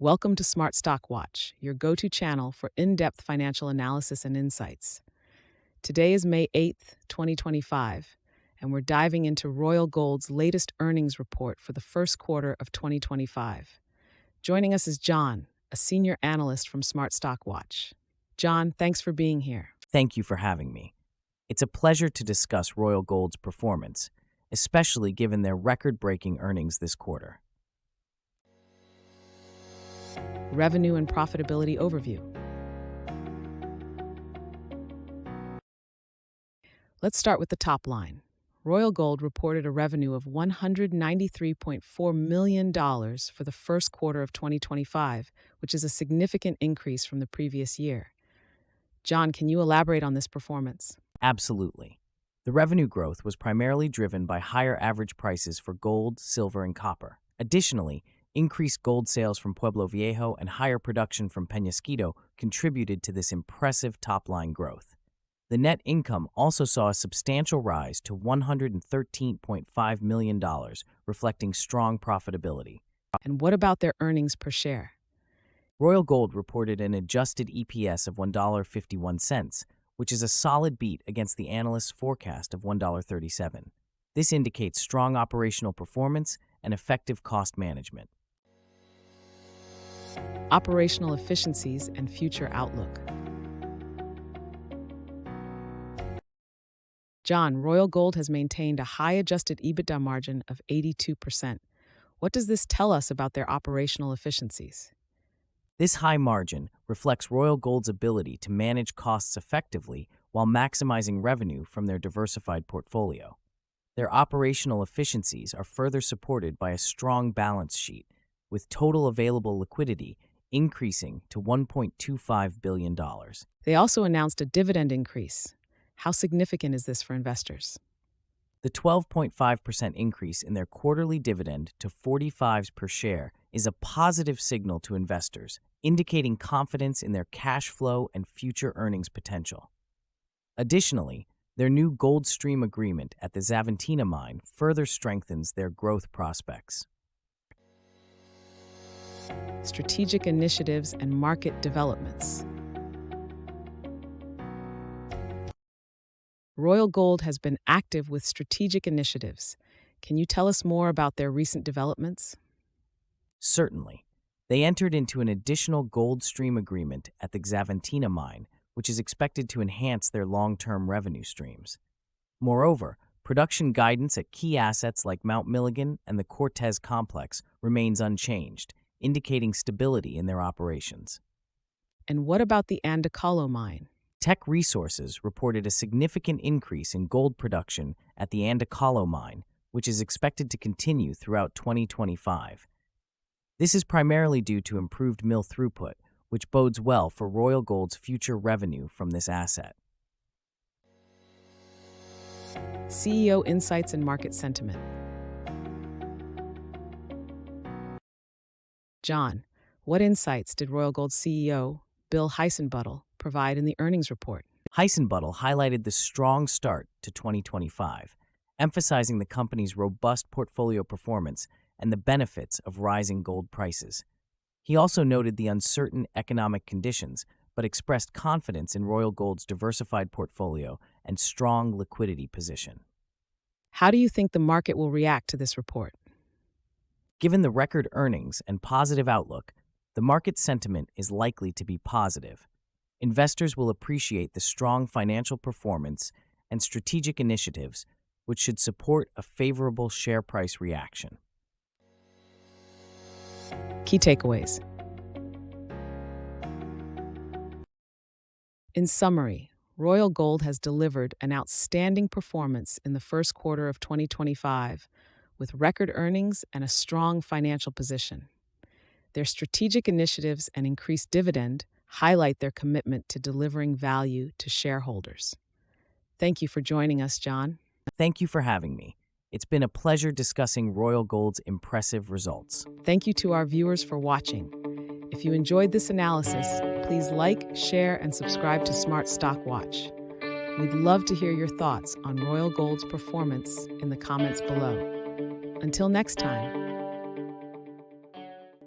Welcome to Smart Stock Watch, your go-to channel for in-depth financial analysis and insights. Today is May 8th, 2025, and we're diving into Royal Gold's latest earnings report for the first quarter of 2025. Joining us is John, a senior analyst from Smart Stock Watch. John, thanks for being here. Thank you for having me. It's a pleasure to discuss Royal Gold's performance, especially given their record-breaking earnings this quarter. Revenue and profitability overview. Let's start with the top line. Royal Gold reported a revenue of $193.4 million for the first quarter of 2025, which is a significant increase from the previous year. John, can you elaborate on this performance? Absolutely. The revenue growth was primarily driven by higher average prices for gold, silver, and copper. Additionally, increased gold sales from Pueblo Viejo and higher production from Peñasquito contributed to this impressive top-line growth. The net income also saw a substantial rise to $113.5 million, reflecting strong profitability. And what about their earnings per share? Royal Gold reported an adjusted EPS of $1.51, which is a solid beat against the analysts' forecast of $1.37. This indicates strong operational performance and effective cost management. Operational efficiencies and future outlook. John, Royal Gold has maintained a high adjusted EBITDA margin of 82%. What does this tell us about their operational efficiencies? This high margin reflects Royal Gold's ability to manage costs effectively while maximizing revenue from their diversified portfolio. Their operational efficiencies are further supported by a strong balance sheet, with total available liquidity increasing to $1.25 billion. They also announced a dividend increase. How significant is this for investors? The 12.5% increase in their quarterly dividend to 45 per share is a positive signal to investors, indicating confidence in their cash flow and future earnings potential. Additionally, their new gold stream agreement at the Xavantina mine further strengthens their growth prospects. Strategic initiatives and market developments. Royal Gold has been active with strategic initiatives. Can you tell us more about their recent developments? Certainly. They entered into an additional gold stream agreement at the Xavantina mine, which is expected to enhance their long-term revenue streams. Moreover, production guidance at key assets like Mount Milligan and the Cortez complex remains unchanged, indicating stability in their operations. And what about the Andacalo mine? Teck Resources reported a significant increase in gold production at the Andacalo mine, which is expected to continue throughout 2025. This is primarily due to improved mill throughput, which bodes well for Royal Gold's future revenue from this asset. CEO insights and market sentiment. John, what insights did Royal Gold CEO Bill Heissenbuttel provide in the earnings report? Heissenbuttel highlighted the strong start to 2025, emphasizing the company's robust portfolio performance and the benefits of rising gold prices. He also noted the uncertain economic conditions, but expressed confidence in Royal Gold's diversified portfolio and strong liquidity position. How do you think the market will react to this report? Given the record earnings and positive outlook, the market sentiment is likely to be positive. Investors will appreciate the strong financial performance and strategic initiatives, which should support a favorable share price reaction. Key takeaways. In summary, Royal Gold has delivered an outstanding performance in the first quarter of 2025, with record earnings and a strong financial position. Their strategic initiatives and increased dividend highlight their commitment to delivering value to shareholders. Thank you for joining us, John. Thank you for having me. It's been a pleasure discussing Royal Gold's impressive results. Thank you to our viewers for watching. If you enjoyed this analysis, please like, share, and subscribe to Smart Stock Watch. We'd love to hear your thoughts on Royal Gold's performance in the comments below. Until next time.